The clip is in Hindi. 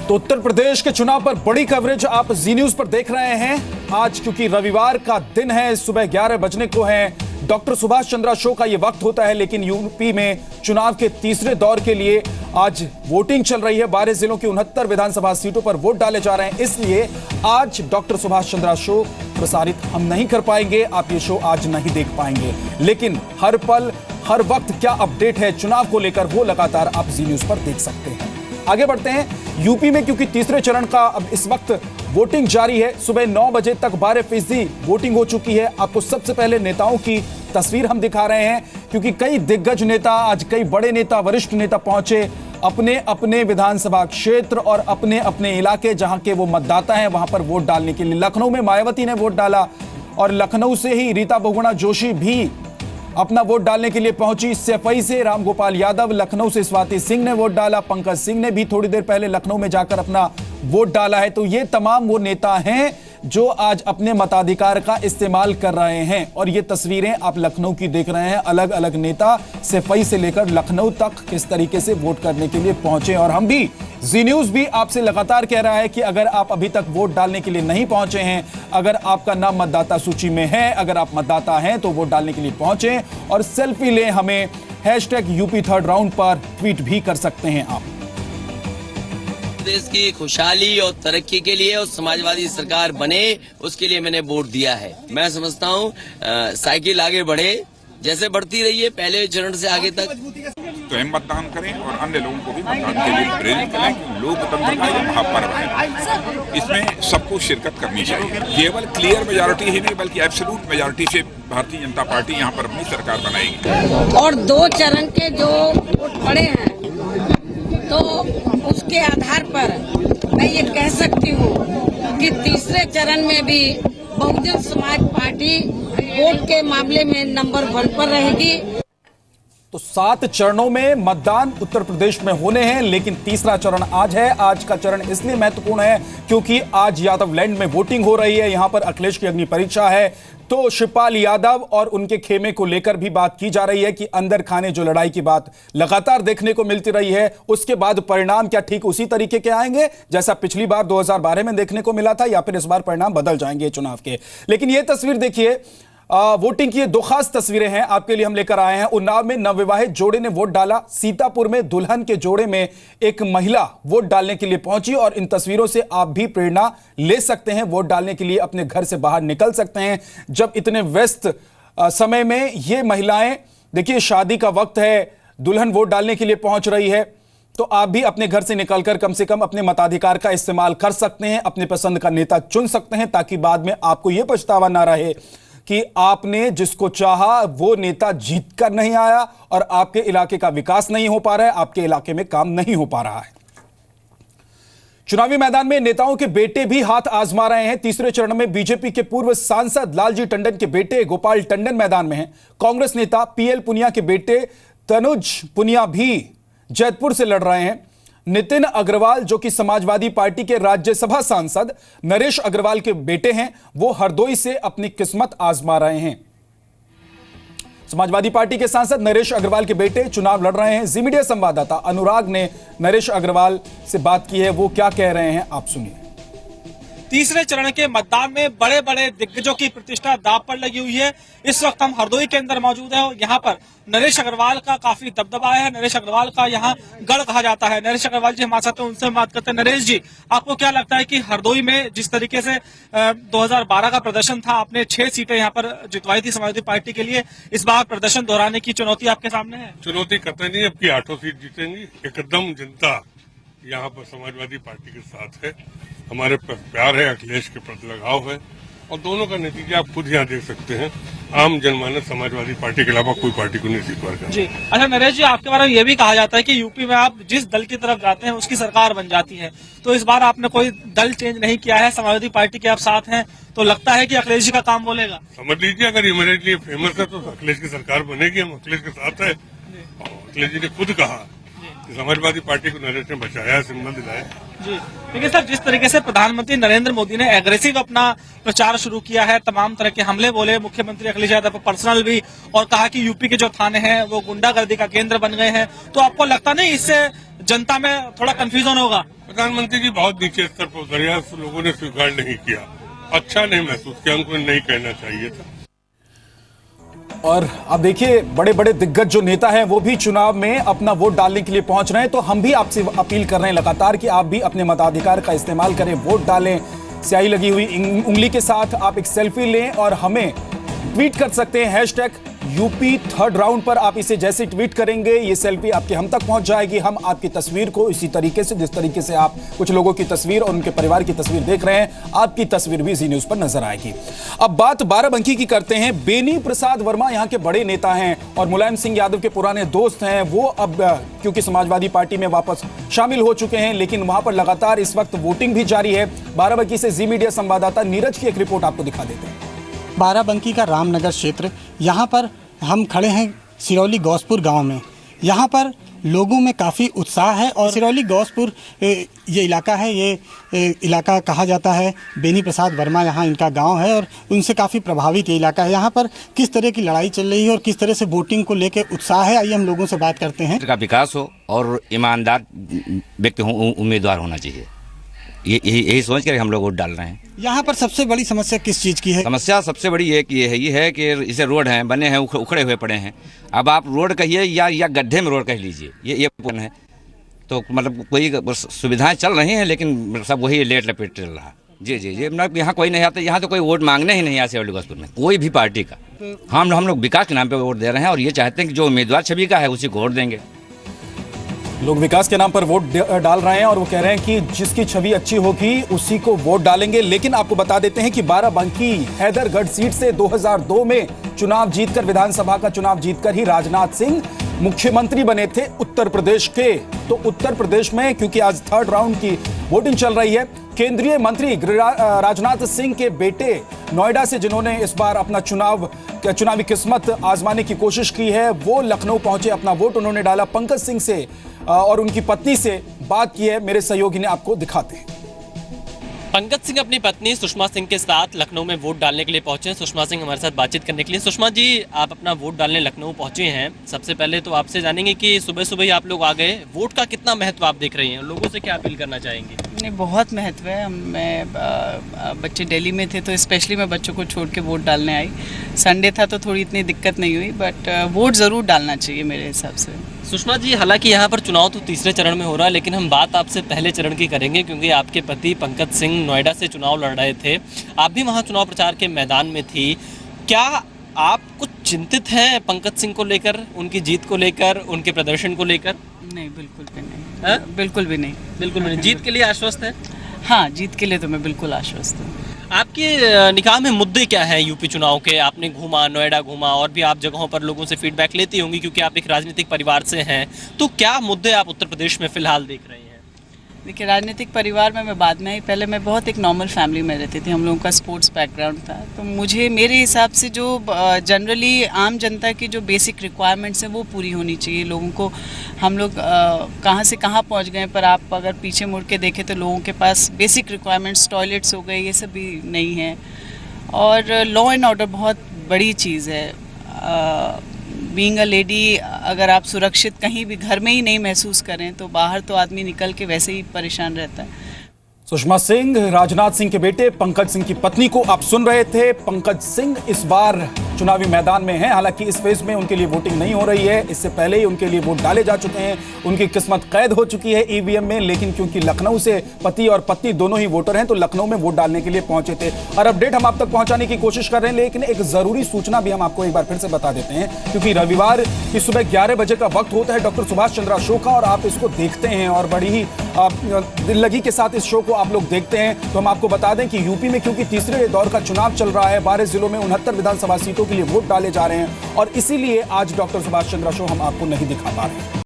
तो उत्तर प्रदेश के चुनाव पर बड़ी कवरेज आप जी न्यूज पर देख रहे हैं। आज क्योंकि रविवार का दिन है, सुबह 11 बजने को है, डॉक्टर सुभाष चंद्रा शो का ये वक्त होता है। लेकिन यूपी में चुनाव के तीसरे दौर के लिए आज वोटिंग चल रही है। 12 जिलों की 69 विधानसभा सीटों पर वोट डाले जा रहे हैं। इसलिए आज डॉक्टर सुभाष चंद्रा शो प्रसारित हम नहीं कर पाएंगे, आप ये शो आज नहीं देख पाएंगे। लेकिन हर पल हर वक्त क्या अपडेट है चुनाव को लेकर, वो लगातार आप जी न्यूज पर देख सकते हैं। आगे बढ़ते हैं। यूपी में क्योंकि तीसरे चरण का अब इस वक्त वोटिंग जारी है। सुबह 9 बजे तक 12% वोटिंग हो चुकी है। आपको सबसे पहले नेताओं की तस्वीर हम दिखा रहे हैं, क्योंकि कई दिग्गज नेता, आज कई बड़े नेता, वरिष्ठ नेता पहुंचे अपने अपने विधानसभा क्षेत्र और अपने अपने इलाके जहां के वो मतदाता हैं वहां पर वोट डालने के लिए। लखनऊ में मायावती ने वोट डाला और लखनऊ से ही रीता बहुगुणा जोशी भी अपना वोट डालने के लिए पहुंची। सफाई से रामगोपाल यादव, लखनऊ से स्वाति सिंह ने वोट डाला, पंकज सिंह ने भी थोड़ी देर पहले लखनऊ में जाकर अपना वोट डाला है। तो ये तमाम वो नेता हैं जो आज अपने मताधिकार का इस्तेमाल कर रहे हैं। और ये तस्वीरें आप लखनऊ की देख रहे हैं। अलग अलग नेता सफाई से लेकर लखनऊ तक किस तरीके से वोट करने के लिए पहुंचे। और हम भी जी न्यूज भी आपसे लगातार कह रहा है कि अगर आप अभी तक वोट डालने के लिए नहीं पहुंचे हैं, अगर आपका नाम मतदाता सूची में है, अगर आप मतदाता हैं तो वोट डालने के लिए पहुंचे और सेल्फी लें। हमें #यूपी थर्ड राउंड पर ट्वीट भी कर सकते हैं आप। देश की खुशहाली और तरक्की के लिए और समाजवादी सरकार बने, उसके लिए मैंने वोट दिया है। मैं समझता हूँ साइकिल आगे बढ़े, जैसे बढ़ती रही है पहले चरण से आगे तक। स्वयं मतदान करें और अन्य लोगों को भी मतदान के लिए प्रेरित करें कि लोकतंत्र का यह महापर्व है, इसमें सबको शिरकत करनी चाहिए। केवल क्लियर मेजॉरिटी ही नहीं बल्कि एब्सोल्यूट मेजॉरिटी से भारतीय जनता पार्टी यहाँ पर अपनी सरकार बनाएगी। और 2 चरण के जो वोट पड़े हैं तो उसके आधार पर मैं ये कह सकती हूँ कि तीसरे चरण में भी बहुजन समाज पार्टी वोट के मामले में नंबर 1 पर रहेगी। तो 7 चरणों में मतदान उत्तर प्रदेश में होने हैं, लेकिन तीसरा चरण आज है। आज का चरण इसलिए महत्वपूर्ण है क्योंकि आज यादव लैंड में वोटिंग हो रही है। यहां पर अखिलेश की अग्नि परीक्षा है। तो शिवपाल यादव और उनके खेमे को लेकर भी बात की जा रही है कि अंदर खाने जो लड़ाई की बात लगातार देखने को मिलती रही है, उसके बाद परिणाम क्या ठीक उसी तरीके के आएंगे जैसा पिछली बार 2012 में देखने को मिला था, या फिर इस बार परिणाम बदल जाएंगे चुनाव के। लेकिन यह तस्वीर देखिए, वोटिंग की ये 2 खास तस्वीरें हैं आपके लिए हम लेकर आए हैं। उन्नाव में नवविवाहित जोड़े ने वोट डाला। सीतापुर में दुल्हन के जोड़े में एक महिला वोट डालने के लिए पहुंची। और इन तस्वीरों से आप भी प्रेरणा ले सकते हैं, वोट डालने के लिए अपने घर से बाहर निकल सकते हैं। जब इतने व्यस्त समय में ये महिलाएं, देखिए शादी का वक्त है, दुल्हन वोट डालने के लिए पहुंच रही है, तो आप भी अपने घर से निकलकर कम से कम अपने मताधिकार का इस्तेमाल कर सकते हैं, अपने पसंद का नेता चुन सकते हैं, ताकि बाद में आपको यह पछतावा ना रहे कि आपने जिसको चाहा वो नेता जीत कर नहीं आया और आपके इलाके का विकास नहीं हो पा रहा है, आपके इलाके में काम नहीं हो पा रहा है। चुनावी मैदान में नेताओं के बेटे भी हाथ आजमा रहे हैं। तीसरे चरण में बीजेपी के पूर्व सांसद लालजी टंडन के बेटे गोपाल टंडन मैदान में हैं। कांग्रेस नेता पीएल पुनिया के बेटे तनुज पुनिया भी जैतपुर से लड़ रहे हैं। नितिन अग्रवाल जो कि समाजवादी पार्टी के राज्यसभा सांसद नरेश अग्रवाल के बेटे हैं, वो हरदोई से अपनी किस्मत आजमा रहे हैं। समाजवादी पार्टी के सांसद नरेश अग्रवाल के बेटे चुनाव लड़ रहे हैं। जी मीडिया संवाददाता अनुराग ने नरेश अग्रवाल से बात की है, वो क्या कह रहे हैं आप सुनिए। तीसरे चरण के मतदान में बड़े बड़े दिग्गजों की प्रतिष्ठा दांव पर लगी हुई है। इस वक्त हम हरदोई के अंदर मौजूद हैं। यहाँ पर नरेश अग्रवाल का काफी दबदबा है। नरेश अग्रवाल का यहाँ गढ़ कहा जाता है। नरेश अग्रवाल जी हमारे साथ हैं, उनसे बात करते हैं। नरेश जी, आपको क्या लगता है कि हरदोई में जिस तरीके से 2012 का प्रदर्शन था, आपने 6 सीटें यहाँ पर जितवाई थी समाजवादी पार्टी के लिए, इस बार प्रदर्शन दोहराने की चुनौती आपके सामने है? चुनौती कतई नहीं, अब की 8 सीट जीतेंगी। एकदम जनता यहाँ पर समाजवादी पार्टी के साथ है। हमारे प्यार है, अखिलेश के प्रति लगाव है, और दोनों का नतीजा आप खुद यहाँ देख सकते हैं। आम जनमानस समाजवादी पार्टी के अलावा कोई पार्टी को नहीं स्वीकार करता। जी अच्छा नरेश जी, आपके बारे में ये भी कहा जाता है कि यूपी में आप जिस दल की तरफ जाते हैं उसकी सरकार बन जाती है, तो इस बार आपने कोई दल चेंज नहीं किया है, समाजवादी पार्टी के आप साथ हैं, तो लगता है कि अखिलेश जी का काम बोलेगा? समझ लीजिए, अगर ये मेरे लिए फेमस है तो अखिलेश की सरकार बनेगी। हम अखिलेश के साथ है। अखिलेश जी ने खुद कहा कि समाजवादी पार्टी को नरेश ने बचाया, सिंबल दिलाया। जी देखिए सर, जिस तरीके से प्रधानमंत्री नरेंद्र मोदी ने एग्रेसिव अपना प्रचार शुरू किया है, तमाम तरह के हमले बोले मुख्यमंत्री अखिलेश यादव पर पर्सनल भी, और कहा कि यूपी के जो थाने हैं वो गुंडागर्दी का केंद्र बन गए हैं, तो आपको लगता नहीं इससे जनता में थोड़ा कंफ्यूजन होगा? प्रधानमंत्री जी बहुत नीचे स्तर पर उतरे हैं, लोगों ने स्वीकार नहीं किया, अच्छा नहीं महसूस किया, उनको नहीं कहना चाहिए था। और अब देखिए बड़े बड़े दिग्गज जो नेता हैं वो भी चुनाव में अपना वोट डालने के लिए पहुंच रहे हैं, तो हम भी आपसे अपील कर रहे हैं लगातार कि आप भी अपने मताधिकार का इस्तेमाल करें, वोट डालें। स्याही लगी हुई उंगली के साथ आप एक सेल्फी लें और हमें ट्वीट कर सकते हैं #यूपी थर्ड राउंड पर। आप इसे जैसे ट्वीट करेंगे ये सेल्फी आपके हम तक पहुंच जाएगी। हम आपकी तस्वीर को इसी तरीके से, जिस तरीके से आप कुछ लोगों की तस्वीर और उनके परिवार की तस्वीर देख रहे हैं, आपकी तस्वीर भी जी न्यूज पर नजर आएगी। अब बात बाराबंकी की करते हैं। बेनी प्रसाद वर्मा यहाँ के बड़े नेता हैं और मुलायम सिंह यादव के पुराने दोस्त हैं। वो अब क्योंकि समाजवादी पार्टी में वापस शामिल हो चुके हैं, लेकिन वहां पर लगातार इस वक्त वोटिंग भी जारी है। बाराबंकी से जी मीडिया संवाददाता नीरज की एक रिपोर्ट आपको दिखा देते हैं। बाराबंकी का रामनगर क्षेत्र, यहाँ पर हम खड़े हैं सिरौली गौसपुर गांव में। यहाँ पर लोगों में काफ़ी उत्साह है और सिरौली गौसपुर ये इलाका है, ये इलाका कहा जाता है बेनी प्रसाद वर्मा, यहाँ इनका गांव है और उनसे काफ़ी प्रभावित ये इलाका है। यहाँ पर किस तरह की लड़ाई चल रही है और किस तरह से वोटिंग को लेकर उत्साह है, आइए हम लोगों से बात करते हैं। का विकास हो और ईमानदार व्यक्ति उम्मीदवार होना चाहिए, यही सोच कर हम लोग वोट डाल रहे हैं। यहाँ पर सबसे बड़ी समस्या किस चीज़ की है? समस्या सबसे बड़ी ये है कि इसे रोड हैं बने हैं, उखड़े हुए पड़े हैं। अब आप रोड कहिए या गड्ढे में रोड कह लीजिए, ये पुन है। तो मतलब कोई सुविधाएं चल रही हैं लेकिन सब वही लेट लपेट चल रहा। जी मतलब यहाँ कोई नहीं आता, यहाँ तो कोई वोट मांगने ही नहीं आया सिरौली गौसपुर में कोई भी पार्टी का। हम लोग विकास के नाम पे वोट दे रहे हैं और ये चाहते हैं कि जो उम्मीदवार छवि का है उसी को वोट देंगे। लोग विकास के नाम पर वोट डाल रहे हैं और वो कह रहे हैं कि जिसकी छवि अच्छी होगी उसी को वोट डालेंगे। लेकिन आपको बता देते हैं कि बाराबंकी हैदरगढ़ सीट से 2002 में चुनाव जीतकर, विधानसभा का चुनाव जीतकर ही राजनाथ सिंह मुख्यमंत्री बने थे उत्तर प्रदेश के। तो उत्तर प्रदेश में क्योंकि आज थर्ड राउंड की वोटिंग चल रही है, केंद्रीय मंत्री राजनाथ सिंह के बेटे नोएडा से जिन्होंने इस बार अपना चुनावी किस्मत आजमाने की कोशिश की है, वो लखनऊ पहुंचे, अपना वोट उन्होंने डाला। पंकज सिंह से और उनकी पत्नी से बात की है, मेरे सहयोगी ने, आपको दिखाते हैं। पंकज सिंह अपनी पत्नी सुषमा सिंह के साथ लखनऊ में वोट डालने के लिए पहुंचे हैं। सुषमा सिंह हमारे साथ बातचीत करने के लिए। सुषमा जी, आप अपना वोट डालने लखनऊ पहुंचे हैं। सबसे पहले तो आपसे जानेंगे कि सुबह सुबह ही आप लोग आ गए, वोट का कितना महत्व आप देख रही हैं, लोगों से क्या अपील करना चाहेंगे? नहीं, बहुत महत्व है। बच्चे दिल्ली में थे तो स्पेशली मैं बच्चों को छोड़ के वोट डालने आई। संडे था तो थोड़ी इतनी दिक्कत नहीं हुई, बट वोट ज़रूर डालना चाहिए मेरे हिसाब से। सुषमा जी, हालांकि यहाँ पर चुनाव तो तीसरे चरण में हो रहा है, लेकिन हम बात आपसे पहले चरण की करेंगे क्योंकि आपके पति पंकज सिंह नोएडा से चुनाव लड़ रहे थे, आप भी वहाँ चुनाव प्रचार के मैदान में थी। क्या आप कुछ चिंतित हैं पंकज सिंह को लेकर, उनकी जीत को लेकर, उनके प्रदर्शन को लेकर? नहीं, बिल्कुल भी नहीं। बिल्कुल भी नहीं। बिल्कुल भी नहीं। जीत के लिए आश्वस्त है? हाँ, जीत के लिए तो मैं बिल्कुल आश्वस्त हूँ। आपके निगाह में मुद्दे क्या हैं यूपी चुनाव के? आपने घूमा, नोएडा घूमा और भी आप जगहों पर लोगों से फीडबैक लेती होंगी क्योंकि आप एक राजनीतिक परिवार से हैं, तो क्या मुद्दे आप उत्तर प्रदेश में फिलहाल देख रहे हैं? देखिए, राजनीतिक परिवार में मैं बाद में आई, पहले मैं बहुत एक नॉर्मल फैमिली में रहती थी। हम लोगों का स्पोर्ट्स बैकग्राउंड था, तो मेरे हिसाब से जो जनरली आम जनता की जो बेसिक रिक्वायरमेंट्स हैं वो पूरी होनी चाहिए लोगों को। हम लोग कहाँ से कहाँ पहुँच गए, पर आप अगर पीछे मुड़ के देखें तो लोगों के पास बेसिक रिक्वायरमेंट्स, टॉयलेट्स हो गए, ये सब भी नहीं है। और लॉ एंड ऑर्डर बहुत बड़ी चीज़ है। बीइंग अ लेडी, अगर आप सुरक्षित कहीं भी घर में ही नहीं महसूस करें तो बाहर तो आदमी निकल के वैसे ही परेशान रहता है। सुषमा सिंह, राजनाथ सिंह के बेटे पंकज सिंह की पत्नी को आप सुन रहे थे। पंकज सिंह इस बार चुनावी मैदान में हैं, हालांकि इस फेज में उनके लिए वोटिंग नहीं हो रही है, इससे पहले ही उनके लिए वोट डाले जा चुके हैं, उनकी किस्मत कैद हो चुकी है ईवीएम में। लेकिन क्योंकि लखनऊ से पति और पत्नी दोनों ही वोटर हैं तो लखनऊ में वोट डालने के लिए पहुंचे थे। और अपडेट हम आप तक पहुंचाने की कोशिश कर रहे हैं, लेकिन एक जरूरी सूचना भी हम आपको एक बार फिर से बता देते हैं क्योंकि रविवार की सुबह 11 बजे का वक्त होता है डॉक्टर सुभाष चंद्रा शो का, और आप इसको देखते हैं और बड़ी ही दिल लगी के साथ इस शो को आप लोग देखते हैं। तो हम आपको बता दें कि यूपी में क्योंकि तीसरे दौर का चुनाव चल रहा है, 12 जिलों में 69 विधानसभा सीटों के लिए वोट डाले जा रहे हैं और इसीलिए आज डॉक्टर सुभाष चंद्रा शो हम आपको नहीं दिखा पा रहे हैं।